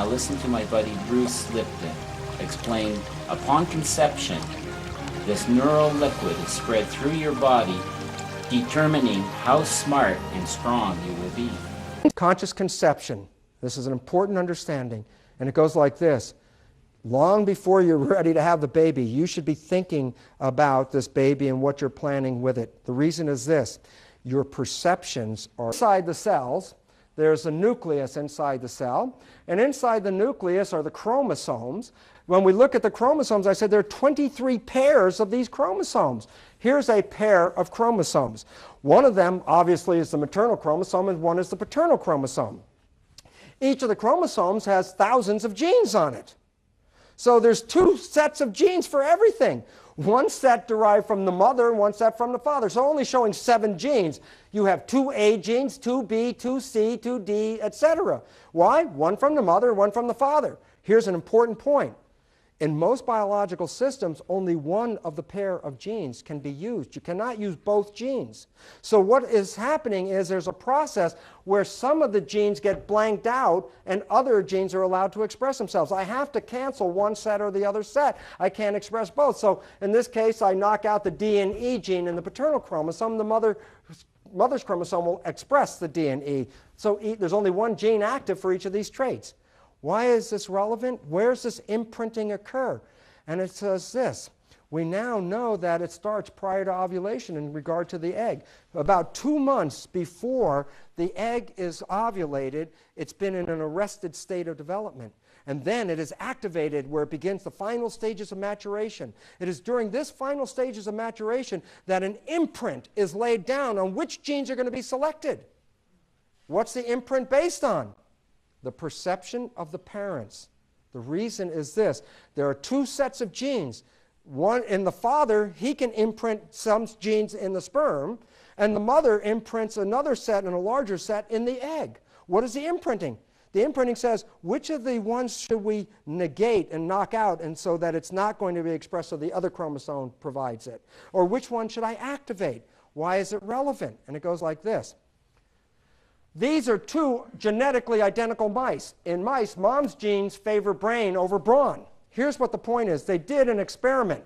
Now listen to my buddy Bruce Lipton explain, upon conception, this neural liquid is spread through your body, determining how smart and strong you will be. Conscious conception. This is an important understanding. And it goes like this. Long before you're ready to have the baby, you should be thinking about this baby and what you're planning with it. The reason is this. Your perceptions are inside the cells. There's a nucleus inside the cell. And inside the nucleus are the chromosomes. When we look at the chromosomes, I said there are 23 pairs of these chromosomes. Here's a pair of chromosomes. One of them, obviously, is the maternal chromosome, and one is the paternal chromosome. Each of the chromosomes has thousands of genes on it. So there's 2 sets of genes for everything. One set derived from the mother and one set from the father. So only showing 7 genes. You have 2 A genes, 2 B, 2 C, 2 D, etc. Why? One from the mother, one from the father. Here's an important point. In most biological systems, only one of the pair of genes can be used. You cannot use both genes. So what is happening is there's a process where some of the genes get blanked out and other genes are allowed to express themselves. I have to cancel one set or the other set. I can't express both. So in this case, I knock out the D and E gene in the paternal chromosome. The mother's chromosome will express the D and E. So there's only one gene active for each of these traits. Why is this relevant? Where does this imprinting occur? And it says this. We now know that it starts prior to ovulation in regard to the egg. About 2 months before the egg is ovulated, it's been in an arrested state of development. And then it is activated where it begins the final stages of maturation. It is during this final stages of maturation that an imprint is laid down on which genes are going to be selected. What's the imprint based on? The perception of the parents. The reason is this. There are 2 sets of genes. One in the father, he can imprint some genes in the sperm, and the mother imprints another set and a larger set in the egg. What is the imprinting? The imprinting says, which of the ones should we negate and knock out and so that it's not going to be expressed so the other chromosome provides it? Or which one should I activate? Why is it relevant? And it goes like this. These are 2 genetically identical mice. In mice, mom's genes favor brain over brawn. Here's what the point is. They did an experiment.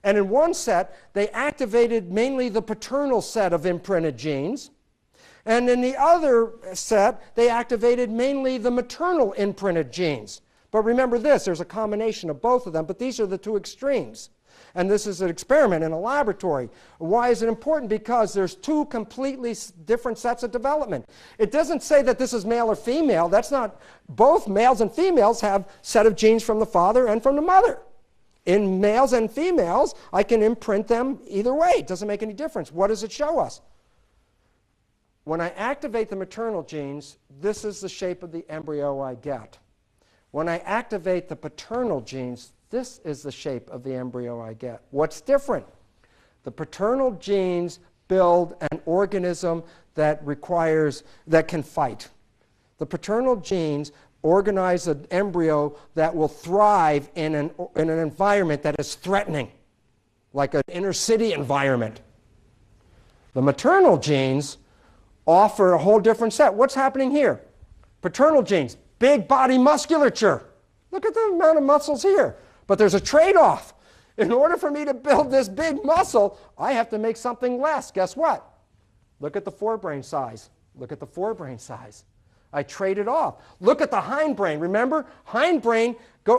And in one set, they activated mainly the paternal set of imprinted genes. And in the other set, they activated mainly the maternal imprinted genes. But remember this, there's a combination of both of them, but these are the 2 extremes. And this is an experiment in a laboratory. Why is it important? Because there's 2 completely different sets of development. It doesn't say that this is male or female. That's not. Both males and females have a set of genes from the father and from the mother. In males and females, I can imprint them either way. It doesn't make any difference. What does it show us? When I activate the maternal genes, this is the shape of the embryo I get. When I activate the paternal genes, this is the shape of the embryo I get. What's different? The paternal genes build an organism that can fight. The paternal genes organize an embryo that will thrive in an environment that is threatening, like an inner city environment. The maternal genes offer a whole different set. What's happening here? Paternal genes, big body musculature. Look at the amount of muscles here. But there's a trade-off. In order for me to build this big muscle, I have to make something less. Guess what? Look at the forebrain size. Look at the forebrain size. I trade it off. Look at the hindbrain. Remember? Hindbrain,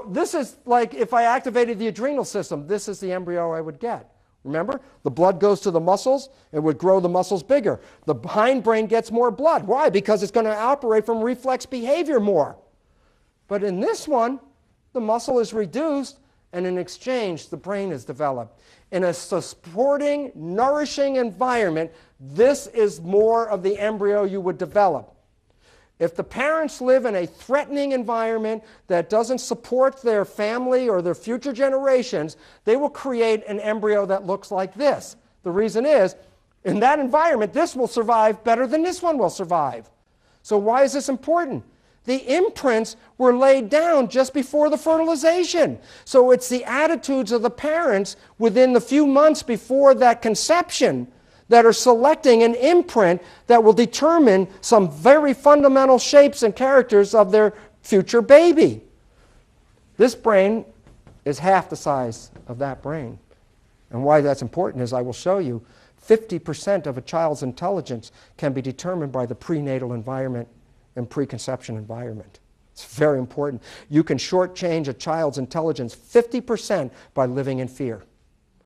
this is like if I activated the adrenal system, this is the embryo I would get. Remember? The blood goes to the muscles. It would grow the muscles bigger. The hindbrain gets more blood. Why? Because it's going to operate from reflex behavior more. But in this one, the muscle is reduced, and in exchange, the brain is developed. In a supporting, nourishing environment, this is more of the embryo you would develop. If the parents live in a threatening environment that doesn't support their family or their future generations, they will create an embryo that looks like this. The reason is, in that environment, this will survive better than this one will survive. So why is this important? The imprints were laid down just before the fertilization. So it's the attitudes of the parents within the few months before that conception that are selecting an imprint that will determine some very fundamental shapes and characters of their future baby. This brain is half the size of that brain. And why that's important is I will show you 50% of a child's intelligence can be determined by the prenatal environment and preconception environment. It's very important. You can shortchange a child's intelligence 50% by living in fear.